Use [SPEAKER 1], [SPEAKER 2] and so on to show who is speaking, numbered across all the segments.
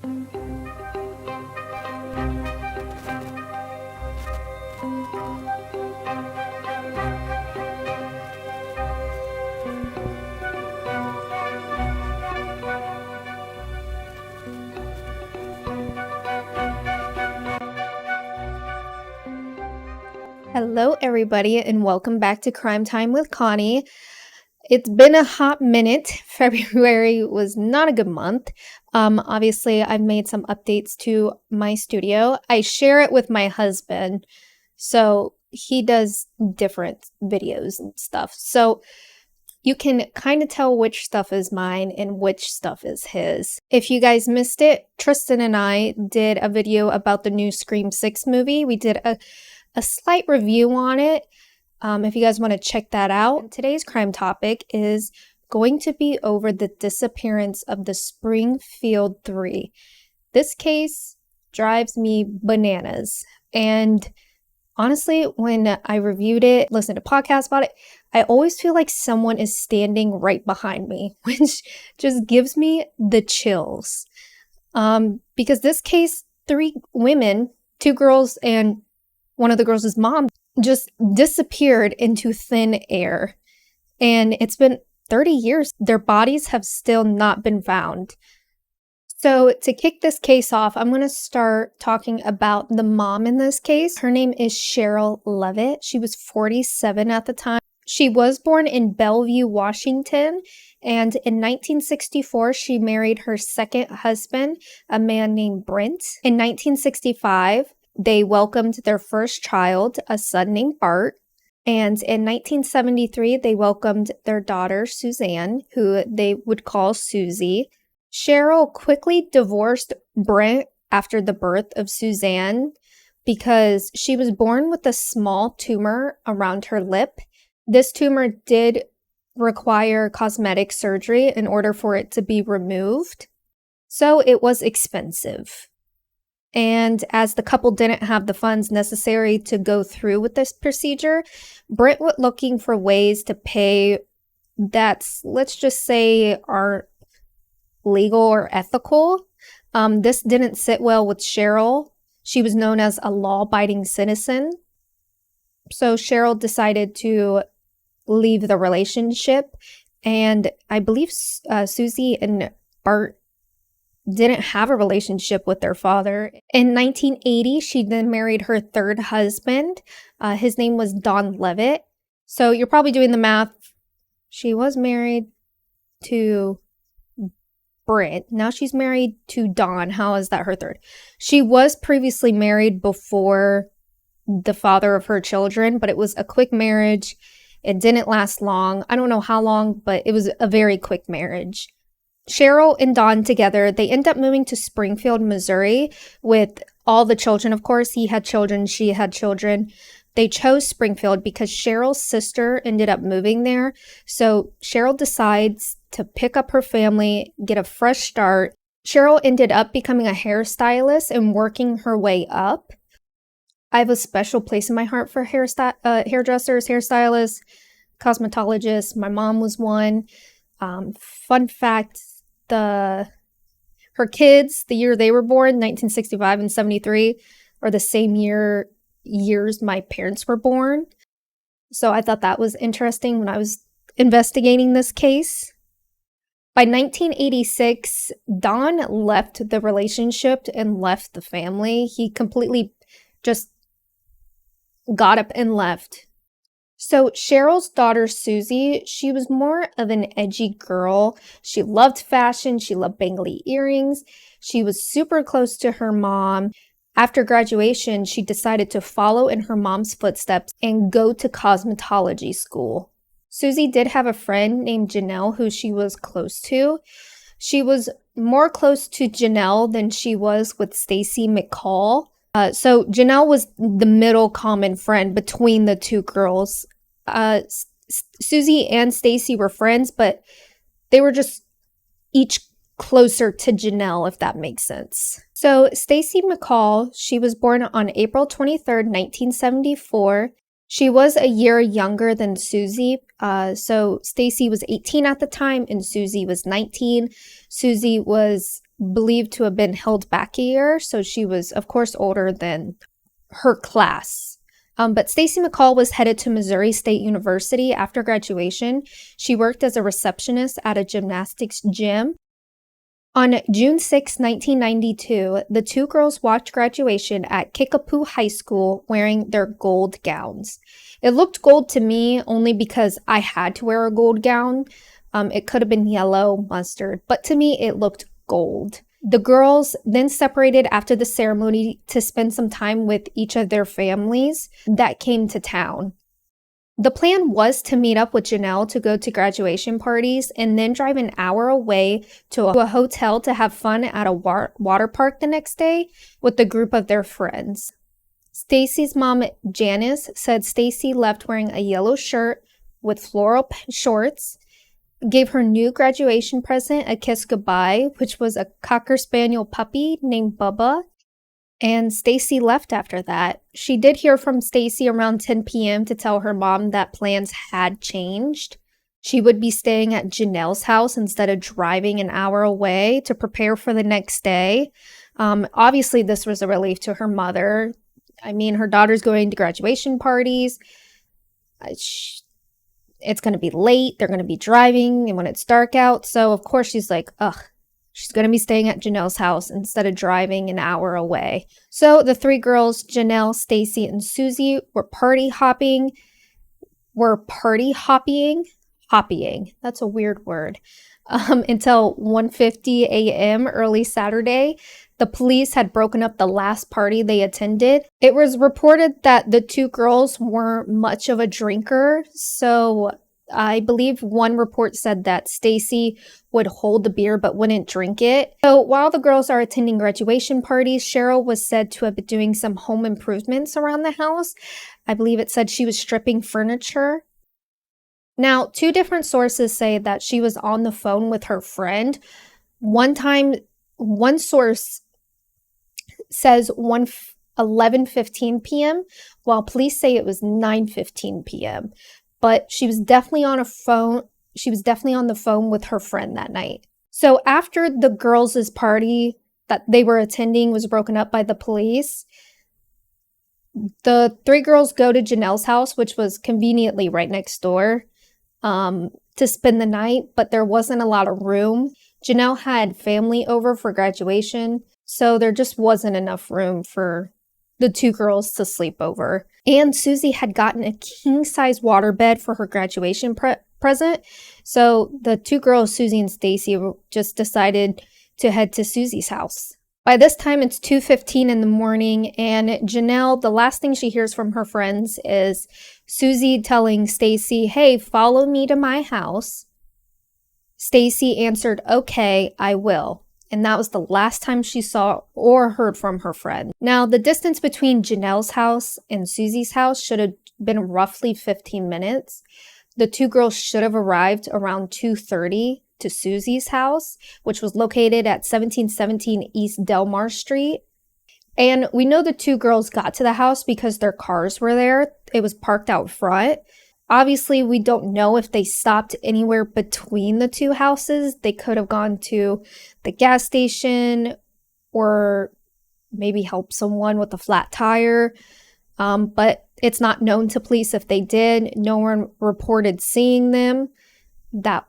[SPEAKER 1] Hello, everybody, and welcome back to Crime Time with Connie. It's been a hot minute. February was not a good month. Obviously, I've made some updates to my studio. I share it with my husband, so he does different videos and stuff. So you can kind of tell which stuff is mine and which stuff is his. If you guys missed it, Tristan and I did a video about the new Scream 6 movie. We did a slight review on it, if you guys want to check that out. And today's crime topic is going to be over the disappearance of the Springfield 3. This case drives me bananas. And honestly, when I reviewed it, listened to podcasts about it, I always feel like someone is standing right behind me, which just gives me the chills. Because this case, 3 women, 2 girls, and one of the girls' mom just disappeared into thin air. And it's been 30 years. Their bodies have still not been found. So to kick this case off, I'm going to start talking about the mom in this case. Her name is Cheryl Levitt. She was 47 at the time. She was born in Bellevue, Washington. And in 1964, she married her second husband, a man named Brent. In 1965, they welcomed their first child, a son named Bart. And in 1973, they welcomed their daughter, Suzanne, who they would call Susie. Cheryl quickly divorced Brent after the birth of Suzanne because she was born with a small tumor around her lip. This tumor did require cosmetic surgery in order for it to be removed, so it was expensive. And as the couple didn't have the funds necessary to go through with this procedure, Brent was looking for ways to pay that's, let's just say, aren't legal or ethical. This didn't sit well with Cheryl. She was known as a law-abiding citizen. So Cheryl decided to leave the relationship. And I believe Susie and Bart didn't have a relationship with their father. In 1980, she then married her third husband. His name was Don Levitt. So you're probably doing the math. She was married to Brent. Now she's married to Don. How is that her third? She was previously married before the father of her children, but it was a quick marriage. It didn't last long. I don't know how long, but it was a very quick marriage. Cheryl and Don together, they end up moving to Springfield, Missouri with all the children. Of course, he had children, she had children. They chose Springfield because Cheryl's sister ended up moving there. So Cheryl decides to pick up her family, get a fresh start. Cheryl ended up becoming a hairstylist and working her way up. I have a special place in my heart for hairdressers, hairstylists, cosmetologists. My mom was one. Fun fact, her kids, the year they were born, 1965 and 73, are the same years my parents were born. So I thought that was interesting when I was investigating this case. By 1986, Don left the relationship and left the family. He completely just got up and left. So Cheryl's daughter, Susie, she was more of an edgy girl. She loved fashion. She loved bangly earrings. She was super close to her mom. After graduation, she decided to follow in her mom's footsteps and go to cosmetology school. Susie did have a friend named Janelle who she was close to. She was more close to Janelle than she was with Stacy McCall. So Janelle was the middle common friend between the two girls. Susie and Stacy were friends, but they were just each closer to Janelle, if that makes sense. So Stacy McCall, she was born on April 23rd, 1974. She was a year younger than Susie. So Stacy was 18 at the time and Susie was 19. Susie was believed to have been held back a year, so she was, of course, older than her class. But Stacy McCall was headed to Missouri State University after graduation. She worked as a receptionist at a gymnastics gym. On June 6, 1992, the two girls watched graduation at Kickapoo High School wearing their gold gowns. It looked gold to me only because I had to wear a gold gown. It could have been yellow, mustard, but to me it looked gold. The girls then separated after the ceremony to spend some time with each of their families that came to town. The plan was to meet up with Janelle to go to graduation parties and then drive an hour away to a hotel to have fun at a water park the next day with a group of their friends. Stacy's mom, Janice, said Stacy left wearing a yellow shirt with floral shorts, gave her new graduation present a kiss goodbye, which was a Cocker Spaniel puppy named Bubba. And Stacy left after that. She did hear from Stacy around 10 p.m. to tell her mom that plans had changed. She would be staying at Janelle's house instead of driving an hour away to prepare for the next day. Obviously, this was a relief to her mother. I mean, her daughter's going to graduation parties. It's going to be late. They're going to be driving and when it's dark out. So, of course, she's like, ugh. She's going to be staying at Janelle's house instead of driving an hour away. So the three girls, Janelle, Stacy, and Susie, were party hopping. Hoppying. That's a weird word. Until 1:50 a.m. early Saturday. The police had broken up the last party they attended. It was reported that the two girls weren't much of a drinker, so I believe one report said that Stacy would hold the beer but wouldn't drink it. So while the girls are attending graduation parties, Cheryl was said to have been doing some home improvements around the house. I believe it said she was stripping furniture. Now, two different sources say that she was on the phone with her friend. One source says 11:15 p.m., while police say it was 9:15 p.m. But she was definitely on a phone. She was definitely on the phone with her friend that night. So after the girls' party that they were attending was broken up by the police, the three girls go to Janelle's house, which was conveniently right next door, to spend the night, but there wasn't a lot of room. Janelle had family over for graduation, so there just wasn't enough room for the two girls to sleep over. And Susie had gotten a king-size waterbed for her graduation present. So the two girls, Susie and Stacy, just decided to head to Susie's house. By this time, it's 2:15 in the morning, and Janelle, the last thing she hears from her friends is Susie telling Stacy, "Hey, follow me to my house." Stacy answered, "Okay, I will." And that was the last time she saw or heard from her friend. Now, the distance between Janelle's house and Susie's house should have been roughly 15 minutes. The two girls should have arrived around 2:30 to Susie's house, which was located at 1717 East Delmar Street. And we know the two girls got to the house because their cars were there. It was parked out front. Obviously, we don't know if they stopped anywhere between the two houses. They could have gone to the gas station or maybe helped someone with a flat tire. But it's not known to police if they did. No one reported seeing them. There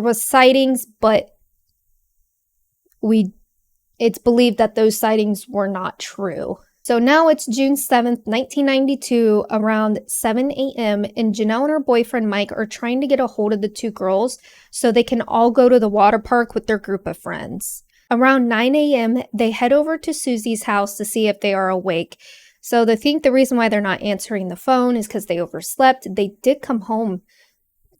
[SPEAKER 1] was sightings, but it's believed that those sightings were not true. So now it's June 7th, 1992, around 7 a.m., and Janelle and her boyfriend Mike are trying to get a hold of the two girls so they can all go to the water park with their group of friends. Around 9 a.m., they head over to Susie's house to see if they are awake. So they think the reason why they're not answering the phone is because they overslept. They did come home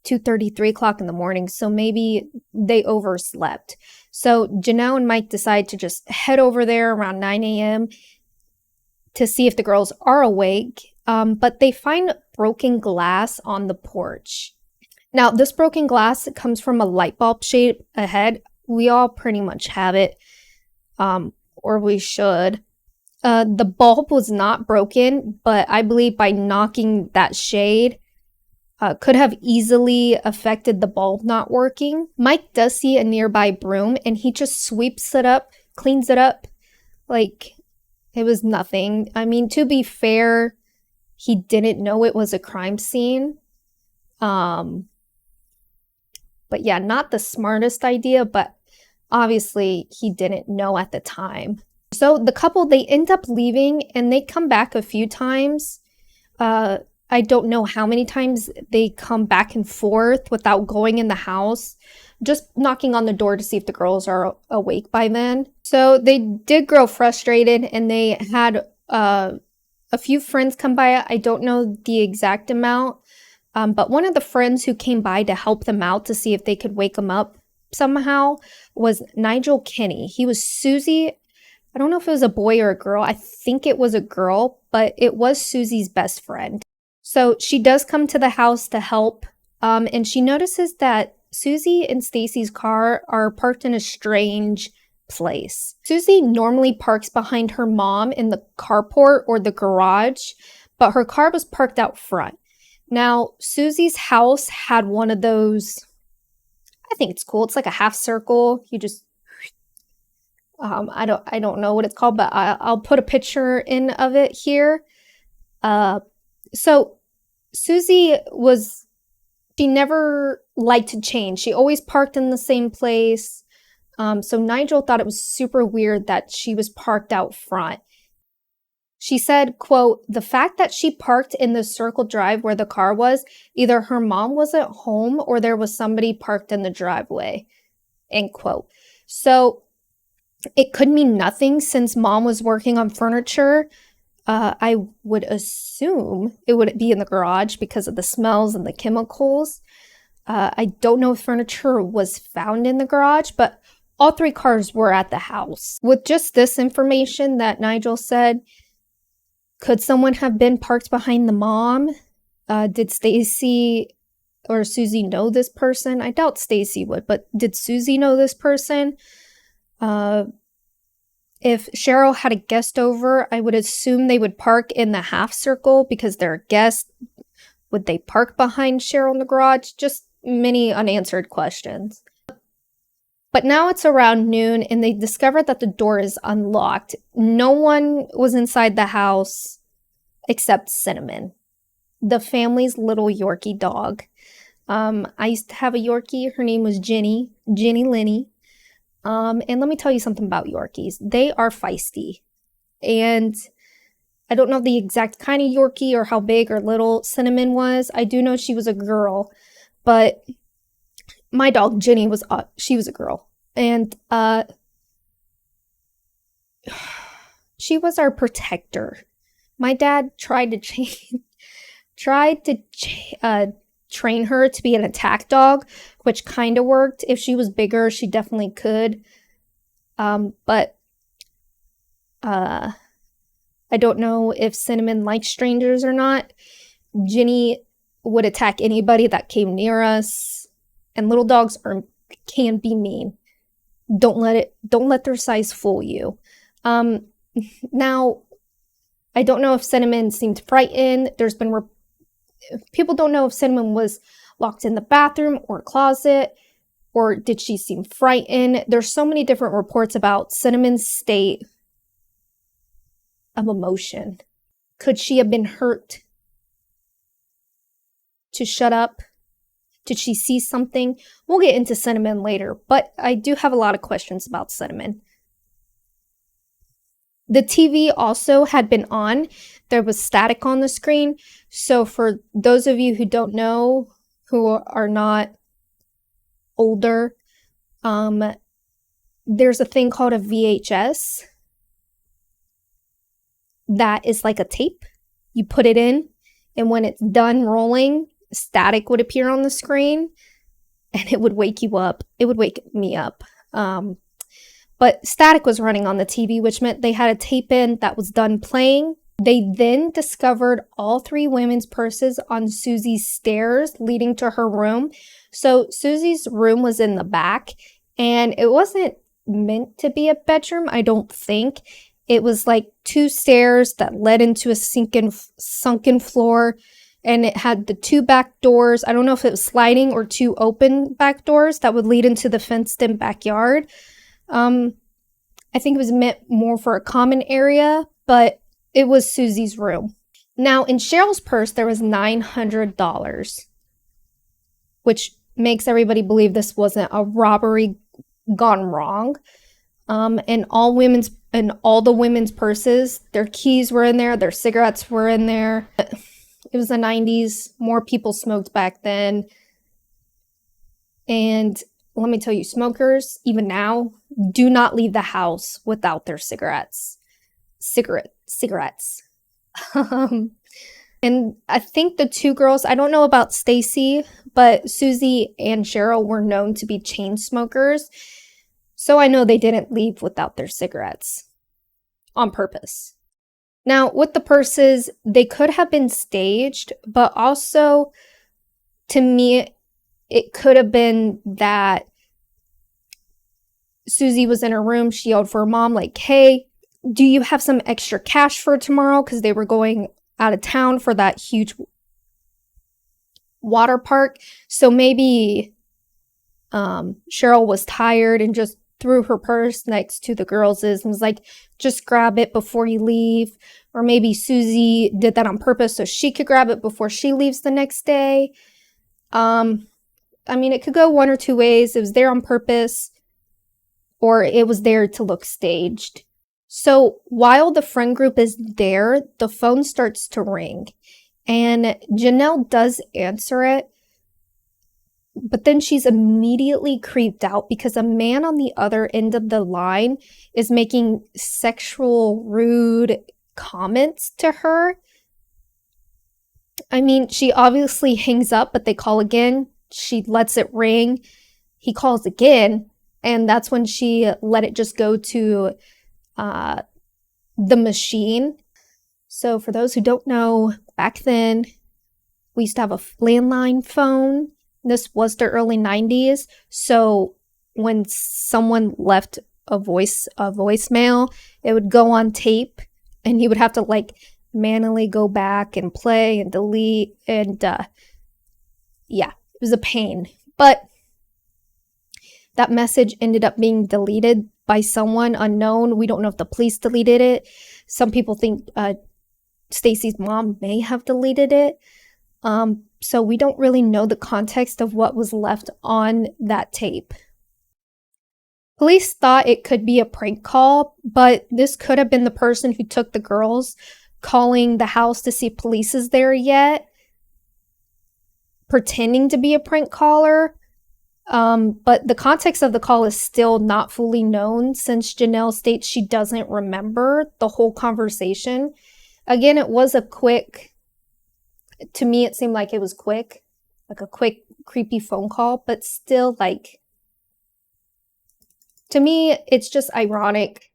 [SPEAKER 1] 2:30, 3 o'clock in the morning, so maybe they overslept. So Janelle and Mike decide to just head over there around 9 a.m., to see if the girls are awake, but they find broken glass on the porch. Now, this broken glass comes from a light bulb shape ahead. We all pretty much have it, or we should. The bulb was not broken, but I believe by knocking that shade could have easily affected the bulb not working. Mike does see a nearby broom and he just sweeps it up, cleans it up like it was nothing. I mean, to be fair, he didn't know it was a crime scene. But yeah, not the smartest idea, but obviously he didn't know at the time. So the couple, they end up leaving and they come back a few times. I don't know how many times they come back and forth without going in the house, just knocking on the door to see if the girls are awake by then. So they did grow frustrated and they had a few friends come by. I don't know the exact amount, but one of the friends who came by to help them out to see if they could wake them up somehow was Nigel Kenny. He was Susie. I don't know if it was a boy or a girl. I think it was a girl, but it was Susie's best friend. So she does come to the house to help, and she notices that Susie and Stacy's car are parked in a strange place. Susie normally parks behind her mom in the carport or the garage, but her car was parked out front. Now, Susie's house had one of those, I think it's cool. It's like a half circle. You just, I don't know what it's called, but I'll put a picture in of it here. So Susie she never liked to change. She always parked in the same place. So Nigel thought it was super weird that she was parked out front. She said, quote, "The fact that she parked in the circle drive where the car was, either her mom wasn't home or there was somebody parked in the driveway," end quote. So it could mean nothing since mom was working on furniture. I would assume it would be in the garage because of the smells and the chemicals. I don't know if furniture was found in the garage, but all three cars were at the house. With just this information that Nigel said, could someone have been parked behind the mom? Did Stacy or Susie know this person? I doubt Stacy would, but did Susie know this person? If Cheryl had a guest over, I would assume they would park in the half circle because they're a guest. Would they park behind Cheryl in the garage? Just many unanswered questions. But now it's around noon and they discover that the door is unlocked. No one was inside the house except Cinnamon, the family's little Yorkie dog. I used to have a Yorkie. Her name was Jenny Lenny. And let me tell you something about Yorkies. They are feisty. And I don't know the exact kind of Yorkie or how big or little Cinnamon was. I do know she was a girl, but my dog Jenny she was a girl. And she was our protector. My dad tried to train her to be an attack dog, which kind of worked. If she was bigger, she definitely could. But I don't know if Cinnamon likes strangers or not. Jenny would attack anybody that came near us, and little dogs can be mean. Don't let their size fool you. Now, I don't know if Cinnamon seemed frightened. People don't know if Cinnamon was locked in the bathroom or closet, or did she seem frightened? There's so many different reports about Cinnamon's state of emotion. Could she have been hurt to shut up? Did she see something? We'll get into Cinnamon later, but I do have a lot of questions about Cinnamon. The TV also had been on. There was static on the screen. So for those of you who don't know, who are not older, there's a thing called a VHS that is like a tape. You put it in, and when it's done rolling, static would appear on the screen, and it would wake you up. It would wake me up. But static was running on the TV, which meant they had a tape in that was done playing. They then discovered all three women's purses on Susie's stairs leading to her room. So Susie's room was in the back, and it wasn't meant to be a bedroom, I don't think. It was like 2 stairs that led into a sunken floor, and it had the 2 back doors. I don't know if it was sliding or 2 open back doors that would lead into the fenced-in backyard. I think it was meant more for a common area, but it was Susie's room. Now, in Cheryl's purse, there was $900, which makes everybody believe this wasn't a robbery gone wrong. And all the women's purses, their keys were in there, their cigarettes were in there. It was the 90s. More people smoked back then. And let me tell you, smokers, even now, do not leave the house without their cigarettes. Cigarettes. And I think the 2 girls, I don't know about Stacy, but Susie and Cheryl were known to be chain smokers. So I know they didn't leave without their cigarettes on purpose. Now, with the purses, they could have been staged, but also, to me, it could have been that Susie was in her room. She yelled for her mom, like, hey, do you have some extra cash for tomorrow? Because they were going out of town for that huge water park. So maybe Cheryl was tired and just threw her purse next to the girls' and was like, just grab it before you leave. Or maybe Susie did that on purpose so she could grab it before she leaves the next day. I mean, it could go one or two ways. It was there on purpose, or it was there to look staged. So while the friend group is there, the phone starts to ring, and Janelle does answer it, but then she's immediately creeped out because a man on the other end of the line is making sexual, rude comments to her. I mean, she obviously hangs up, but they call again. She lets it ring. He calls again, and that's when she let it just go to the machine. So for those who don't know, back then, we used to have a landline phone. This was the early 90s. So when someone left a voicemail, it would go on tape, and you would have to like manually go back and play and delete. And yeah, it was a pain. But that message ended up being deleted by someone unknown. We don't know if the police deleted it. Some people think Stacy's mom may have deleted it. So we don't really know the context of what was left on that tape. Police thought it could be a prank call, but this could have been the person who took the girls calling the house to see if police is there yet, pretending to be a prank caller. But the context of the call is still not fully known, since Janelle states she doesn't remember the whole conversation. Again, it was a quick, to me it seemed like it was quick, like a quick creepy phone call, but still, like, to me it's just ironic.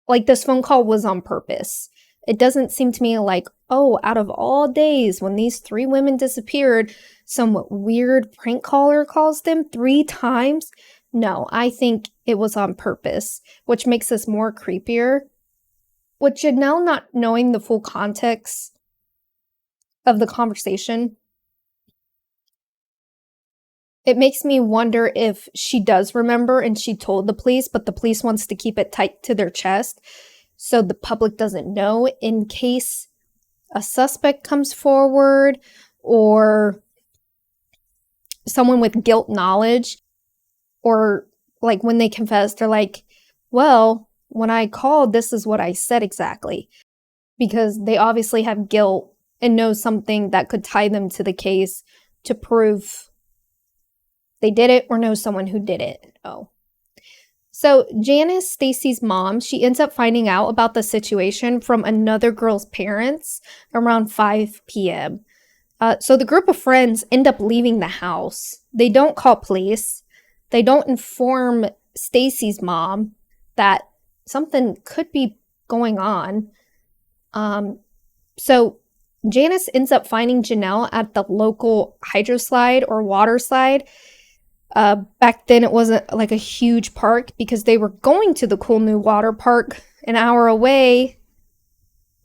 [SPEAKER 1] Like, this phone call was on purpose. It doesn't seem to me like, oh, out of all days when these 3 women disappeared, some weird prank caller calls them 3 times. No, I think it was on purpose, which makes this more creepier. With Janelle not knowing the full context of the conversation, it makes me wonder if she does remember and she told the police, but the police wants to keep it tight to their chest so the public doesn't know, in case a suspect comes forward or someone with guilt knowledge, or like when they confess, they're like, well, when I called, this is what I said exactly, because they obviously have guilt and know something that could tie them to the case to prove they did it or know someone who did it. Oh. So Janice, Stacy's mom, she ends up finding out about the situation from another girl's parents around 5 p.m. So the group of friends end up leaving the house. They don't call police. They don't inform Stacy's mom that something could be going on. So Janice ends up finding Janelle at the local hydroslide or water slide. Back then, it wasn't like a huge park because they were going to the cool new water park an hour away.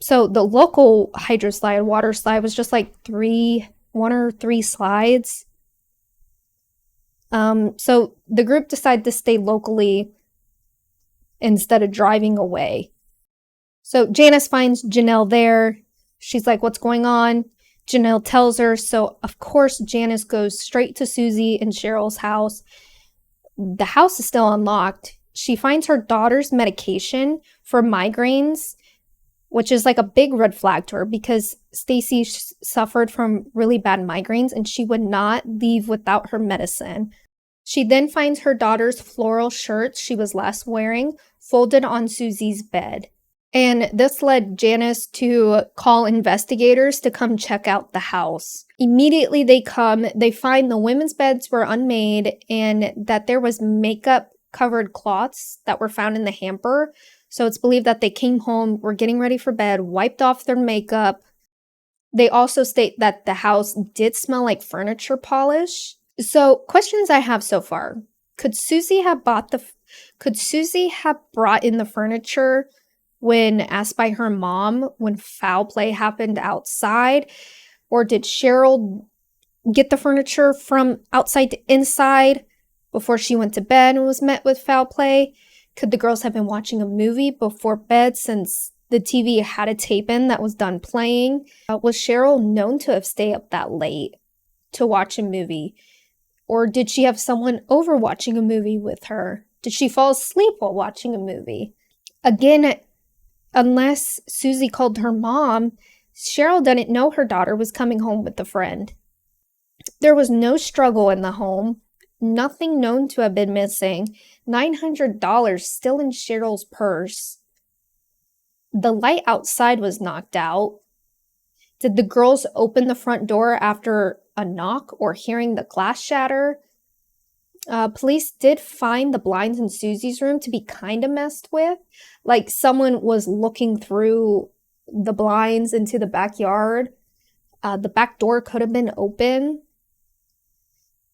[SPEAKER 1] So the local hydro slide, water slide, was just like one or three slides. So the group decided to stay locally instead of driving away. So Janice finds Janelle there. She's like, what's going on? Janelle tells her. So, of course, Janice goes straight to Susie and Cheryl's house. The house is still unlocked. She finds her daughter's medication for migraines, which is like a big red flag to her because Stacy suffered from really bad migraines and she would not leave without her medicine. She then finds her daughter's floral shirts she was last wearing folded on Susie's bed. And this led Janice to call investigators to come check out the house. Immediately they come, they find the women's beds were unmade and that there was makeup covered cloths that were found in the hamper. So it's believed that they came home, were getting ready for bed, wiped off their makeup. They also state that the house did smell like furniture polish. So questions I have so far. Could Susie have brought in the furniture when asked by her mom when foul play happened outside? Or did Cheryl get the furniture from outside to inside before she went to bed and was met with foul play? Could the girls have been watching a movie before bed since the TV had a tape in that was done playing? Was Cheryl known to have stayed up that late to watch a movie? Or did she have someone over watching a movie with her? Did she fall asleep while watching a movie? Again, unless Susie called her mom, Cheryl didn't know her daughter was coming home with a friend. There was no struggle in the home. Nothing known to have been missing. $900 still in Cheryl's purse. The light outside was knocked out. Did the girls open the front door after a knock or hearing the glass shatter? Police did find the blinds in Susie's room to be kind of messed with. Like someone was looking through the blinds into the backyard. The back door could have been open.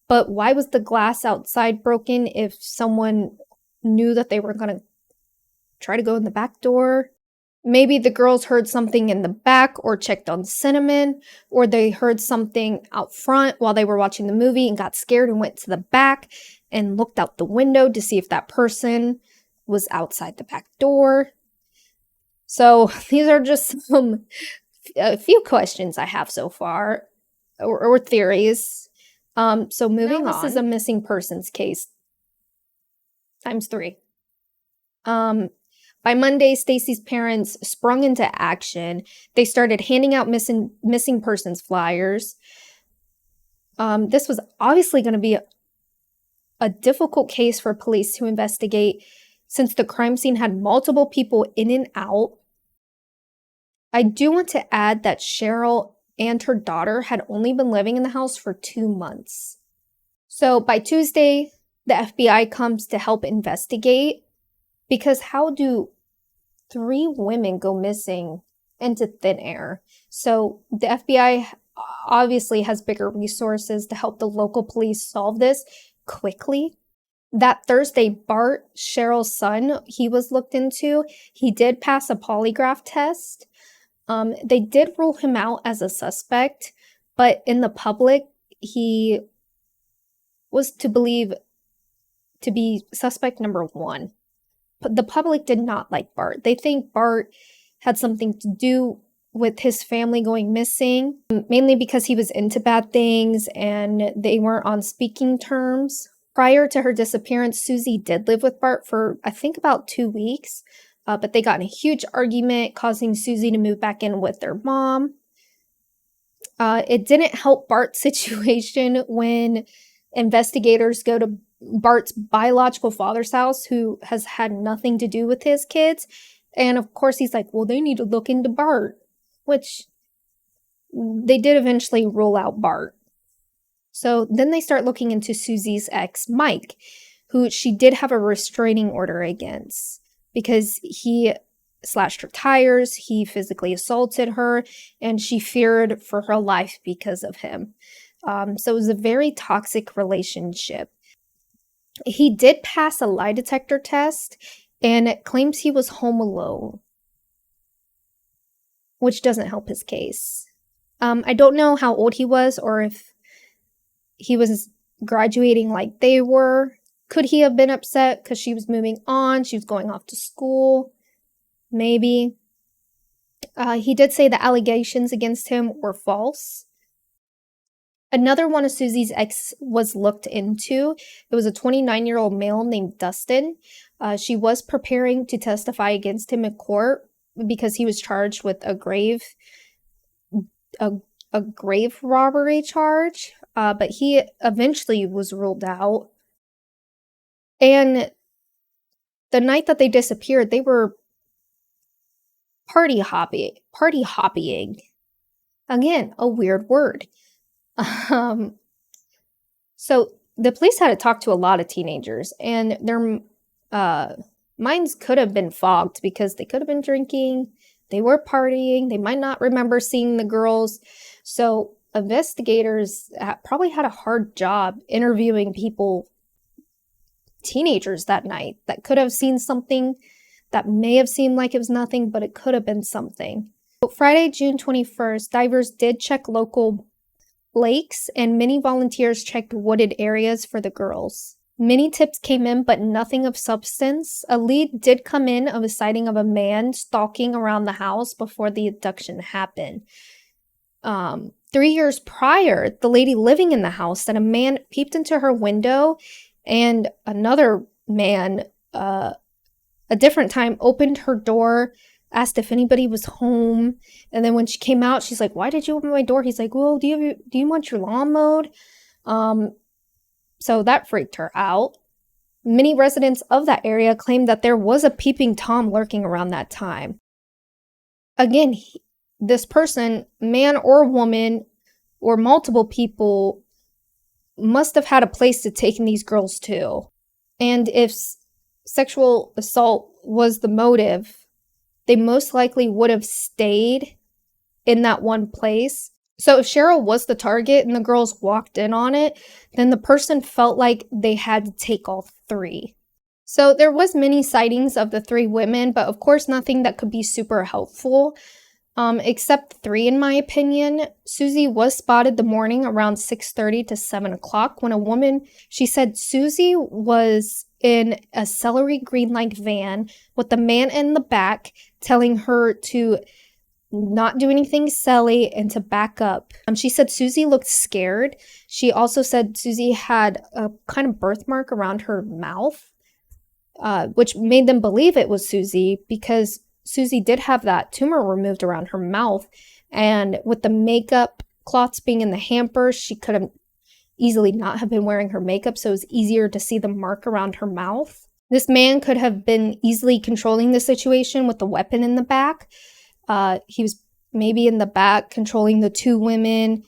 [SPEAKER 1] But why was the glass outside broken if someone knew that they were going to try to go in the back door? Maybe the girls heard something in the back or checked on Cinnamon, or they heard something out front while they were watching the movie and got scared and went to the back and looked out the window to see if that person was outside the back door. So these are just a few questions I have so far, or theories. So moving on. This is a missing persons case times 3. By Monday, Stacy's parents sprung into action. They started handing out missing persons flyers. This was obviously going to be a difficult case for police to investigate since the crime scene had multiple people in and out. I do want to add that Cheryl and her daughter had only been living in the house for 2 months. So by Tuesday, the FBI comes to help investigate, because how do 3 women go missing into thin air? So the FBI obviously has bigger resources to help the local police solve this quickly. That Thursday, Bart, Cheryl's son, he was looked into. He did pass a polygraph test. They did rule him out as a suspect, but in the public, he was to be suspect number 1. But the public did not like Bart. They think Bart had something to do with his family going missing, mainly because he was into bad things and they weren't on speaking terms. Prior to her disappearance, Susie did live with Bart for, I think, about 2 weeks, but they got in a huge argument, causing Susie to move back in with their mom. It didn't help Bart's situation when investigators go to Bart's biological father's house, who has had nothing to do with his kids. And of course, he's like, well, they need to look into Bart, which they did eventually rule out Bart. So then they start looking into Susie's ex, Mike, who she did have a restraining order against because he slashed her tires, he physically assaulted her, and she feared for her life because of him. So it was a very toxic relationship. He did pass a lie detector test and claims he was home alone, which doesn't help his case. I don't know how old he was or if he was graduating like they were. Could he have been upset because she was moving on? She was going off to school? Maybe. He did say the allegations against him were false. Another one of Susie's ex was looked into. It was a 29-year-old male named Dustin. She was preparing to testify against him in court because he was charged with a grave robbery charge, but he eventually was ruled out. And the night that they disappeared, they were party hopping. Again, a weird word. So the police had to talk to a lot of teenagers, and their minds could have been fogged because they could have been drinking, they were partying, they might not remember seeing the girls. So investigators probably had a hard job interviewing teenagers that night that could have seen something that may have seemed like it was nothing, but it could have been something. So Friday, June 21st, divers did check local lakes, and many volunteers checked wooded areas for the girls. Many tips came in, but nothing of substance. A lead did come in of a sighting of a man stalking around the house before the abduction happened. 3 years prior, the lady living in the house said a man peeped into her window, and another man, a different time, opened her door, asked if anybody was home, and then when she came out, she's like, "Why did you open my door?" He's like, "Well, do you want your lawn mowed?" So that freaked her out. Many residents of that area claimed that there was a peeping Tom lurking around that time. Again, this person, man or woman, or multiple people, must have had a place to take these girls to. And if sexual assault was the motive, they most likely would have stayed in that one place. So if Cheryl was the target and the girls walked in on it, then the person felt like they had to take all three. So there was many sightings of the three women, but of course nothing that could be super helpful, except three in my opinion. Susie was spotted the morning around 6:30 to 7 o'clock when a woman, she said Susie was in a celery green light van with the man in the back telling her to not do anything silly and to back up. She said Susie looked scared. She also said Susie had a kind of birthmark around her mouth, which made them believe it was Susie because Susie did have that tumor removed around her mouth. And with the makeup cloths being in the hamper, she could have easily not have been wearing her makeup, so it was easier to see the mark around her mouth. This man could have been easily controlling the situation with the weapon in the back. He was maybe in the back controlling the two women,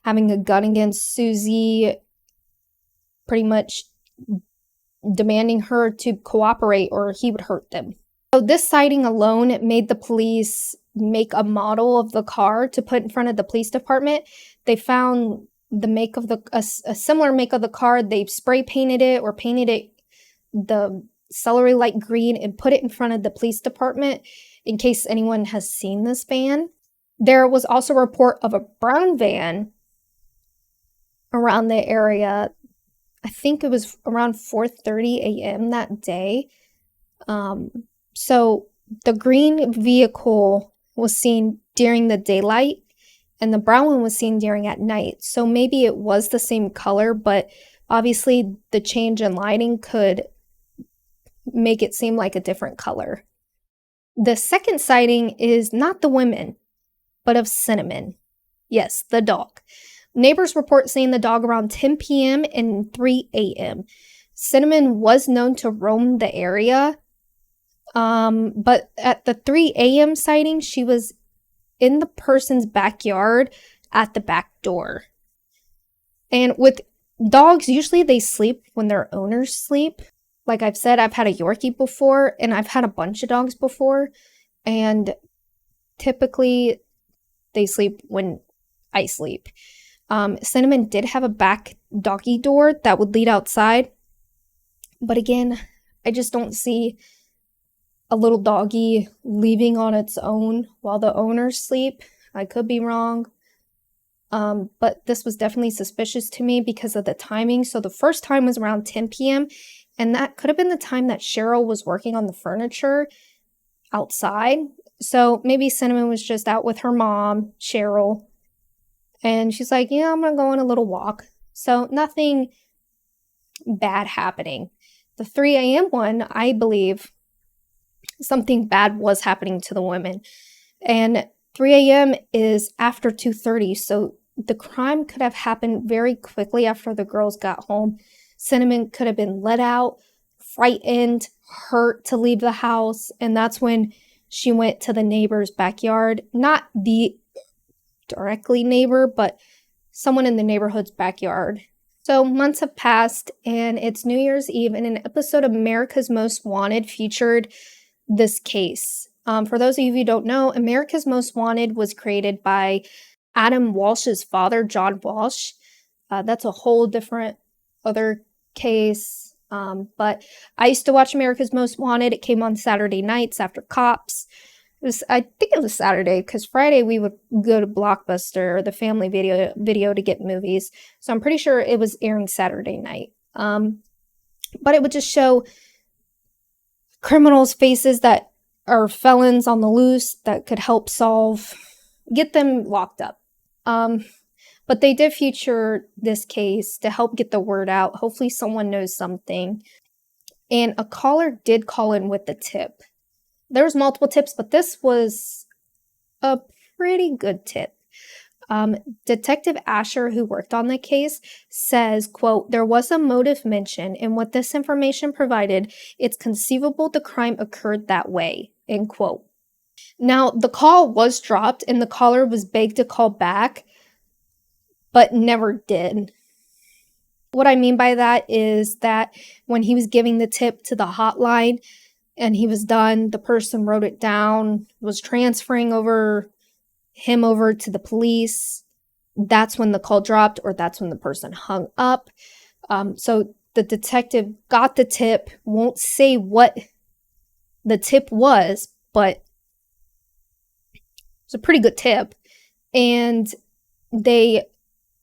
[SPEAKER 1] having a gun against Susie, pretty much demanding her to cooperate or he would hurt them. So this sighting alone made the police make a model of the car to put in front of the police department. They found the make of a similar make of the car. They spray painted it or painted it the celery light green and put it in front of the police department in case anyone has seen this van. There was also a report of a brown van around the area. I think it was around 4:30 a.m. that day. So the green vehicle was seen during the daylight and the brown one was seen during at night. So maybe it was the same color, but obviously the change in lighting could make it seem like a different color. The second sighting is not the women, but of Cinnamon. Yes, the dog. Neighbors report seeing the dog around 10 p.m. and 3 a.m. Cinnamon was known to roam the area, but at the 3 a.m. sighting, she was in the person's backyard at the back door. And with dogs, usually they sleep when their owners sleep. Like I've said, I've had a Yorkie before, and I've had a bunch of dogs before, and typically they sleep when I sleep. Cinnamon did have a back doggy door that would lead outside. But again, I just don't see a little doggy leaving on its own while the owners sleep. I could be wrong. But this was definitely suspicious to me because of the timing. So the first time was around 10 p.m. And that could have been the time that Cheryl was working on the furniture outside. So maybe Cinnamon was just out with her mom, Cheryl. And she's like, yeah, I'm going to go on a little walk. So nothing bad happening. The 3 a.m. one, I believe something bad was happening to the women. And 3 a.m. is after 2:30, so the crime could have happened very quickly after the girls got home. Cinnamon could have been let out, frightened, hurt to leave the house, and that's when she went to the neighbor's backyard. Not the directly neighbor, but someone in the neighborhood's backyard. So months have passed, and it's New Year's Eve, and an episode of America's Most Wanted featured this case. For those of you who don't know, America's Most Wanted was created by Adam Walsh's father, John Walsh. That's a whole different other case. But I used to watch America's Most Wanted. It came on Saturday nights after Cops. I think it was Saturday because Friday we would go to Blockbuster or the family video to get movies. So I'm pretty sure it was airing Saturday night. But it would just show criminals' faces that are felons on the loose that could help get them locked up. But they did feature this case to help get the word out. Hopefully someone knows something. And a caller did call in with the tip. There was multiple tips, but this was a pretty good tip. Detective Asher, who worked on the case, says, quote, there was a motive mentioned, and what this information provided, it's conceivable the crime occurred that way, end quote. Now, the call was dropped, and the caller was begged to call back, but never did. What I mean by that is that when he was giving the tip to the hotline, and he was done, the person wrote it down, was transferring him over to the police. That's when the call dropped, or that's when the person hung up. So the detective got the tip, won't say what the tip was, but it's a pretty good tip. And they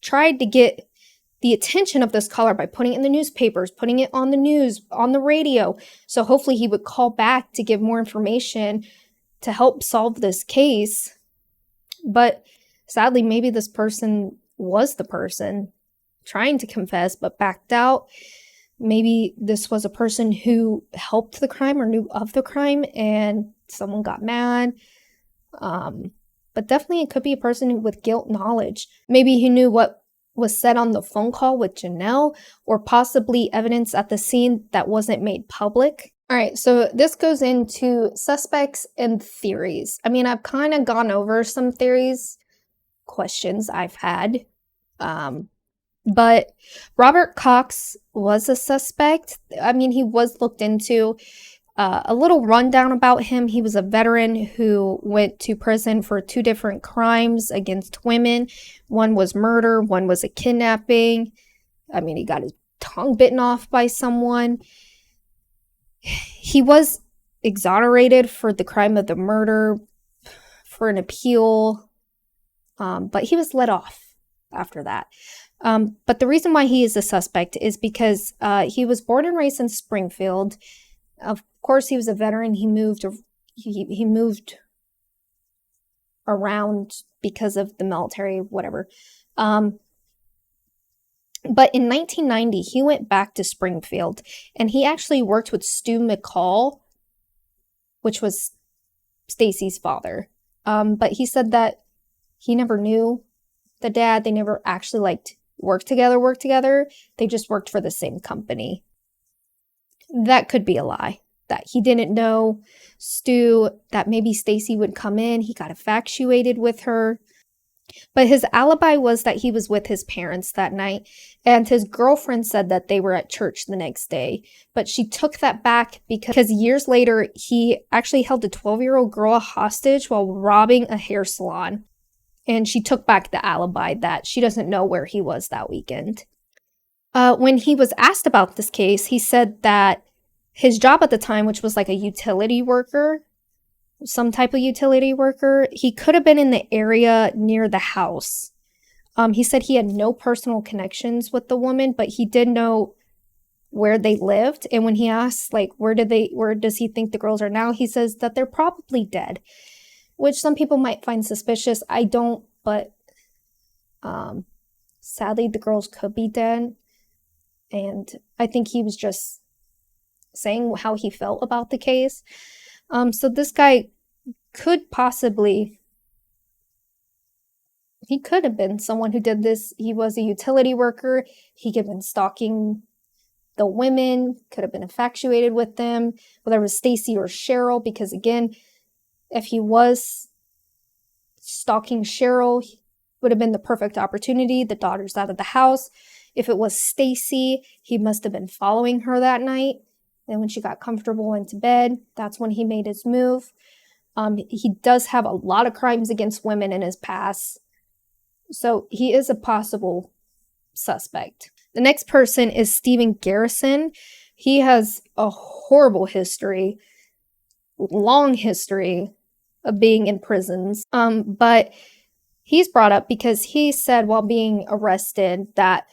[SPEAKER 1] tried to get the attention of this caller by putting it in the newspapers, putting it on the news, on the radio. So hopefully he would call back to give more information to help solve this case. But sadly, maybe this person was the person trying to confess but backed out. Maybe this was a person who helped the crime or knew of the crime and someone got mad. But definitely it could be a person with guilt knowledge. Maybe he knew what was said on the phone call with Janelle, or possibly evidence at the scene that wasn't made public. All right, so this goes into suspects and theories. I mean, I've kind of gone over some theories, questions I've had. But Robert Cox was a suspect. I mean, he was looked into. A little rundown about him. He was a veteran who went to prison for 2 different crimes against women. One was murder, one was a kidnapping. I mean, he got his tongue bitten off by someone. He was exonerated for the crime of the murder for an appeal, but he was let off after that. But the reason why he is a suspect is because he was born and raised in Springfield. Of course, he was a veteran. He moved around because of the military, whatever. But in 1990, he went back to Springfield, and he actually worked with Stu McCall, which was Stacy's father. But he said that he never knew the dad. They never actually worked together. They just worked for the same company. That could be a lie. That he didn't know Stu, that maybe Stacy would come in. He got infatuated with her. But his alibi was that he was with his parents that night, and his girlfriend said that they were at church the next day. But she took that back because years later, he actually held a 12-year-old girl hostage while robbing a hair salon. And she took back the alibi that she doesn't know where he was that weekend. When he was asked about this case, he said that his job at the time, which was like a utility worker, some type of utility worker, he could have been in the area near the house. He said he had no personal connections with the woman, but he did know where they lived. And when he asked, like, where does he think the girls are now? He says that they're probably dead, which some people might find suspicious. I don't, but sadly, the girls could be dead. And I think he was just saying how he felt about the case. So this guy could possibly, he could have been someone who did this. He was a utility worker. He could have been stalking the women, could have been infatuated with them, whether it was Stacy or Cheryl, because again, if he was stalking Cheryl, would have been the perfect opportunity. The daughter's out of the house. If it was Stacy, he must have been following her that night. And when she got comfortable into bed, that's when he made his move. He does have a lot of crimes against women in his past, so he is a possible suspect. The next person is Stephen Garrison. He has a horrible history, long history of being in prisons. But he's brought up because he said while being arrested that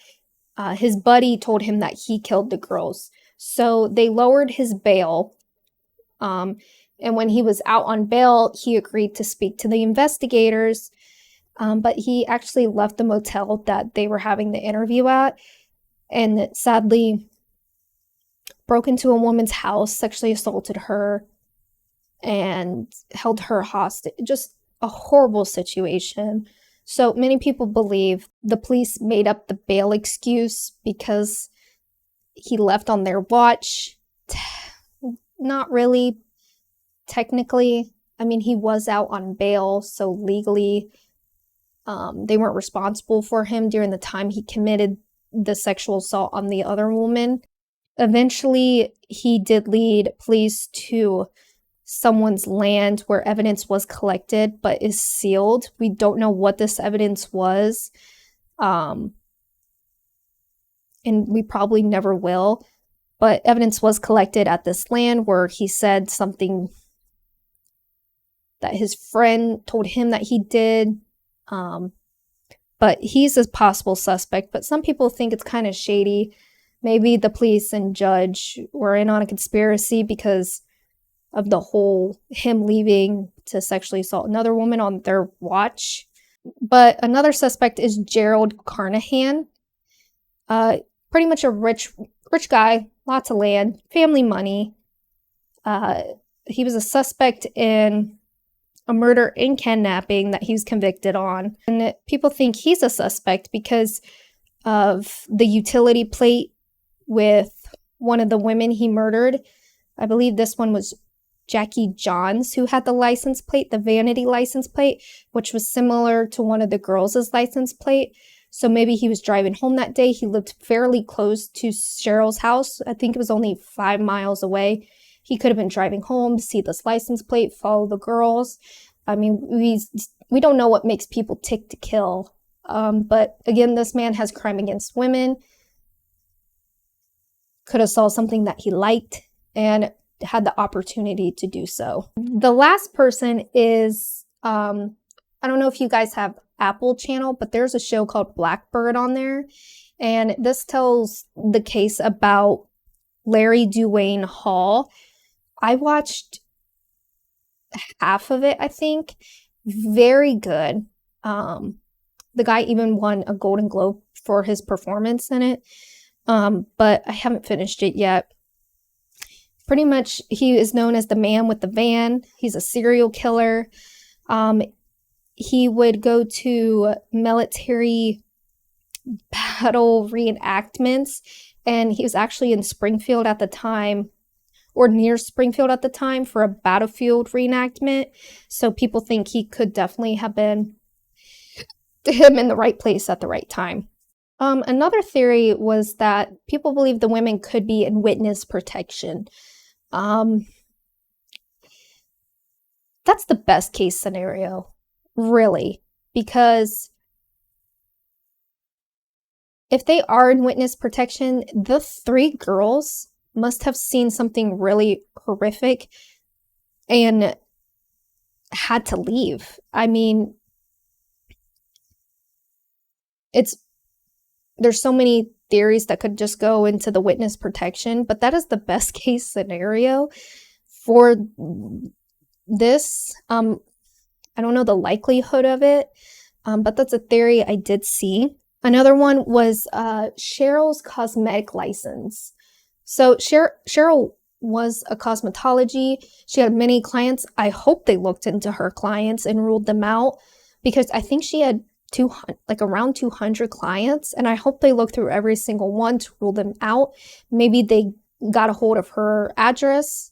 [SPEAKER 1] his buddy told him that he killed the girls. So they lowered his bail. And when he was out on bail, he agreed to speak to the investigators. But he actually left the motel that they were having the interview at, and sadly broke into a woman's house, sexually assaulted her, and held her hostage. Just a horrible situation. So many people believe the police made up the bail excuse because he left on their watch. Not really, technically. I mean, he was out on bail, so legally, they weren't responsible for him during the time he committed the sexual assault on the other woman. Eventually, he did lead police to someone's land where evidence was collected but is sealed. We don't know what this evidence was, and we probably never will. But evidence was collected at this land where he said something that his friend told him that he did. But he's a possible suspect. But some people think it's kind of shady. Maybe the police and judge were in on a conspiracy because of the whole him leaving to sexually assault another woman on their watch. But another suspect is Gerald Carnahan. Pretty much a rich guy, lots of land, family money. He was a suspect in a murder and kidnapping that he was convicted on. And people think he's a suspect because of the utility plate with one of the women he murdered. I believe this one was Jackie Johns, who had the license plate, the vanity license plate, which was similar to one of the girls' license plate. So maybe he was driving home that day. He lived fairly close to Cheryl's house. I think it was only 5 miles away. He could have been driving home, see this license plate, follow the girls. I mean, we don't know what makes people tick to kill. But again, this man has crime against women. Could have saw something that he liked and had the opportunity to do so. The last person is, I don't know if you guys have Apple channel, but there's a show called Blackbird on there. And this tells the case about Larry Duane Hall. I watched half of it, I think. Very good. The guy even won a Golden Globe for his performance in it. But I haven't finished it yet. Pretty much, he is known as the man with the van. He's a serial killer. He would go to military battle reenactments, and he was actually in Springfield at the time, or near Springfield at the time, for a battlefield reenactment. So people think he could definitely have been him in the right place at the right time. Another theory was that people believe the women could be in witness protection. That's the best case scenario, really, because If they are in witness protection, the 3 girls must have seen something really horrific and had to leave. I mean, there's so many theories that could just go into the witness protection, but that is the best case scenario for this. I don't know the likelihood of it, but that's a theory I did see. Another one was Cheryl's cosmetic license. So Cheryl was a cosmetology. She had many clients. I hope they looked into her clients and ruled them out, because I think she had around 200 clients, and I hope they looked through every single one to rule them out. Maybe they got a hold of her address,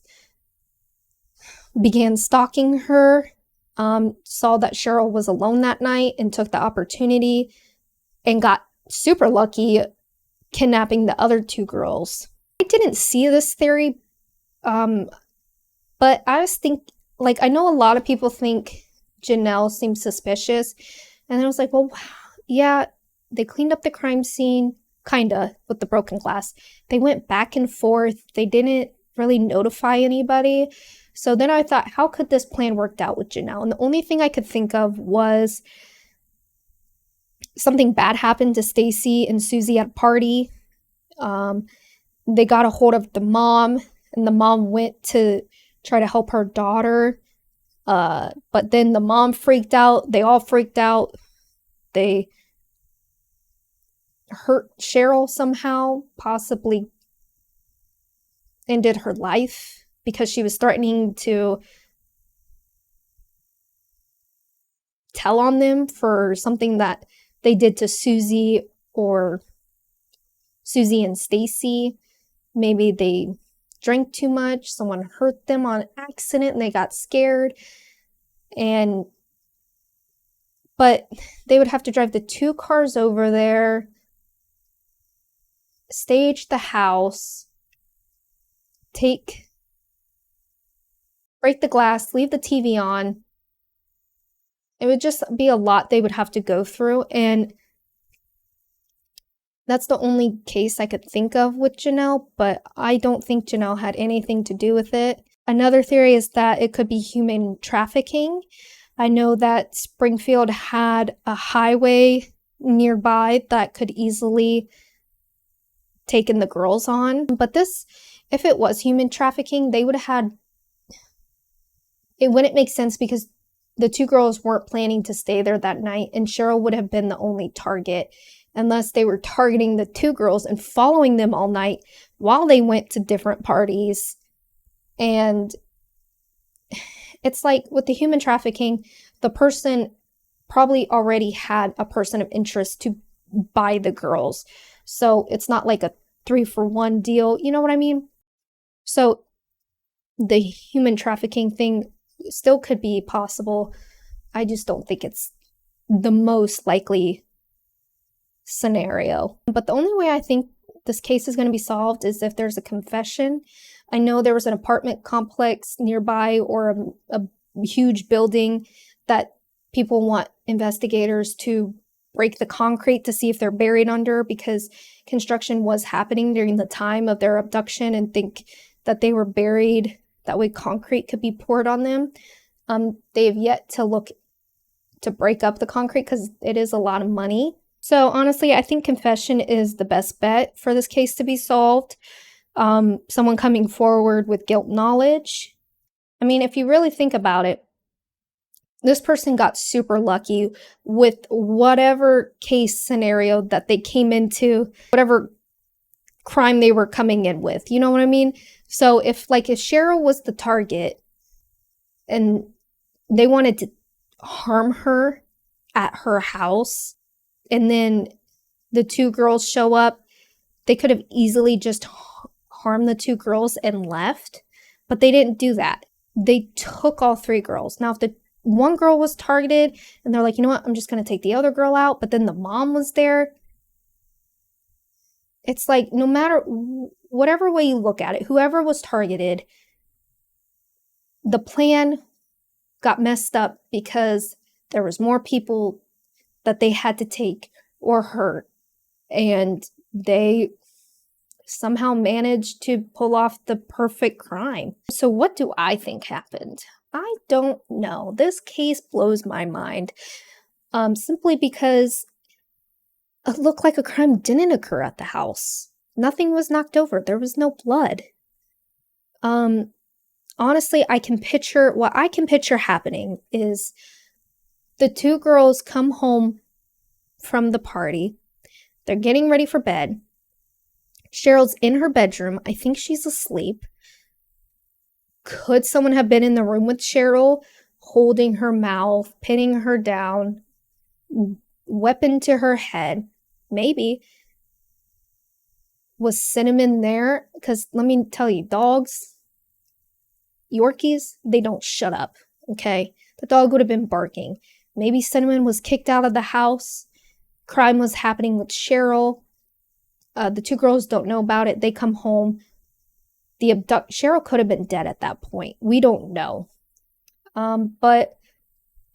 [SPEAKER 1] began stalking her, saw that Cheryl was alone that night and took the opportunity and got super lucky kidnapping the other 2 girls. I didn't see this theory, but I just think, like, I know a lot of people think Janelle seems suspicious, and I was like, well, yeah, they cleaned up the crime scene, kinda, with the broken glass. They went back and forth. They didn't really notify anybody. So then I thought, how could this plan worked out with Janelle? And the only thing I could think of was something bad happened to Stacy and Susie at a party. They got a hold of the mom, and the mom went to try to help her daughter. But then the mom freaked out. They all freaked out. They hurt Cheryl somehow, possibly ended her life because she was threatening to tell on them for something that they did to Susie or Susie and Stacy. Maybe they drank too much, someone hurt them on accident and they got scared. But they would have to drive the 2 cars over there, stage the house, break the glass, leave the TV on. It would just be a lot they would have to go through, and that's the only case I could think of with Janelle, but I don't think Janelle had anything to do with it. Another theory is that it could be human trafficking. I know that Springfield had a highway nearby that could easily taken the girls on, but if it was human trafficking, they would have had, it wouldn't make sense because the 2 girls weren't planning to stay there that night, and Cheryl would have been the only target, unless they were targeting the 2 girls and following them all night while they went to different parties. And it's like with the human trafficking, the person probably already had a person of interest to buy the girls. So it's not like a 3-for-1 deal. You know what I mean? So the human trafficking thing still could be possible. I just don't think it's the most likely scenario. But the only way I think this case is going to be solved is if there's a confession. I know there was an apartment complex nearby or a huge building that people want investigators to break the concrete to see if they're buried under, because construction was happening during the time of their abduction, and think that they were buried. That way concrete could be poured on them. They have yet to look to break up the concrete because it is a lot of money. So honestly, I think confession is the best bet for this case to be solved. Someone coming forward with guilt knowledge. I mean, if you really think about it, this person got super lucky with whatever case scenario that they came into, whatever crime they were coming in with. You know what I mean? So if Cheryl was the target and they wanted to harm her at her house, and then the 2 girls show up, they could have easily just harmed the 2 girls and left, but they didn't do that. They took all 3 girls. Now, if the one girl was targeted and they're like, you know what, I'm just going to take the other girl out, but then the mom was there, it's like, no matter whatever way you look at it, whoever was targeted, the plan got messed up because there was more people that they had to take or hurt. and they somehow managed to pull off the perfect crime. So what do I think happened? I don't know. This case blows my mind, simply because it looked like a crime didn't occur at the house. Nothing was knocked over. There was no blood. Honestly, what I can picture happening is the two girls come home from the party. They're getting ready for bed. Cheryl's in her bedroom. I think she's asleep. Could someone have been in the room with Cheryl, holding her mouth, pinning her down, weapon to her head? Maybe. Was Cinnamon there? Because let me tell you, dogs, Yorkies, they don't shut up, okay? The dog would have been barking. Maybe Cinnamon was kicked out of the house. Crime was happening with Cheryl. The two girls don't know about it. They come home. Cheryl could have been dead at that point. We don't know. But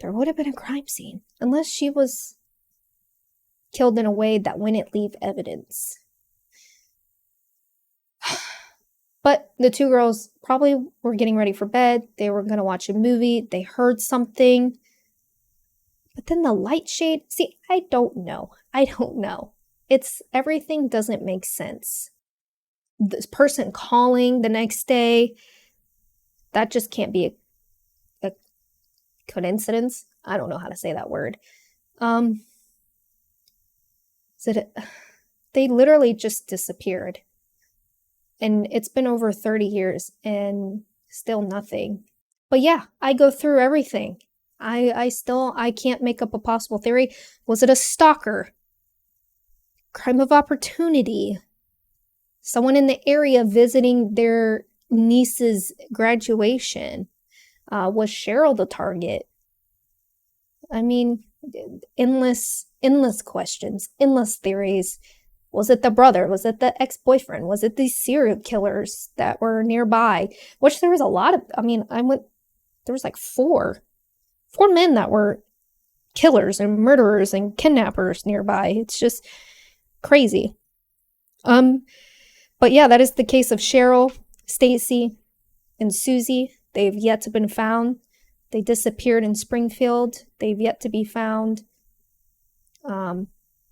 [SPEAKER 1] there would have been a crime scene. Unless she was killed in a way that wouldn't leave evidence. But the two girls probably were getting ready for bed. They were going to watch a movie. They heard something. But then the light shade. See, I don't know. Everything doesn't make sense. This person calling the next day, that just can't be a coincidence. I don't know how to say that word. They literally just disappeared. And it's been over 30 years and still nothing. But yeah, I go through everything. I can't make up a possible theory. Was it a stalker? Crime of opportunity? Someone in the area visiting their niece's graduation? Was Cheryl the target? I mean, endless questions, endless theories. Was it the brother? Was it the ex-boyfriend? Was it these serial killers that were nearby? Which there was a lot of, there was like four men that were killers and murderers and kidnappers nearby. It's just crazy. But yeah, that is the case of Cheryl, Stacy, and Susie. They've yet to been found. They disappeared in Springfield. They've yet to be found.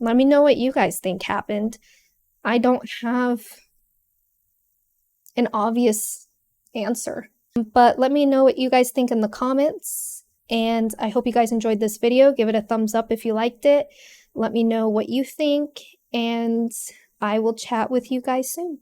[SPEAKER 1] Let me know what you guys think happened. I don't have an obvious answer, but let me know what you guys think in the comments. And I hope you guys enjoyed this video. Give it a thumbs up if you liked it. Let me know what you think, and I will chat with you guys soon.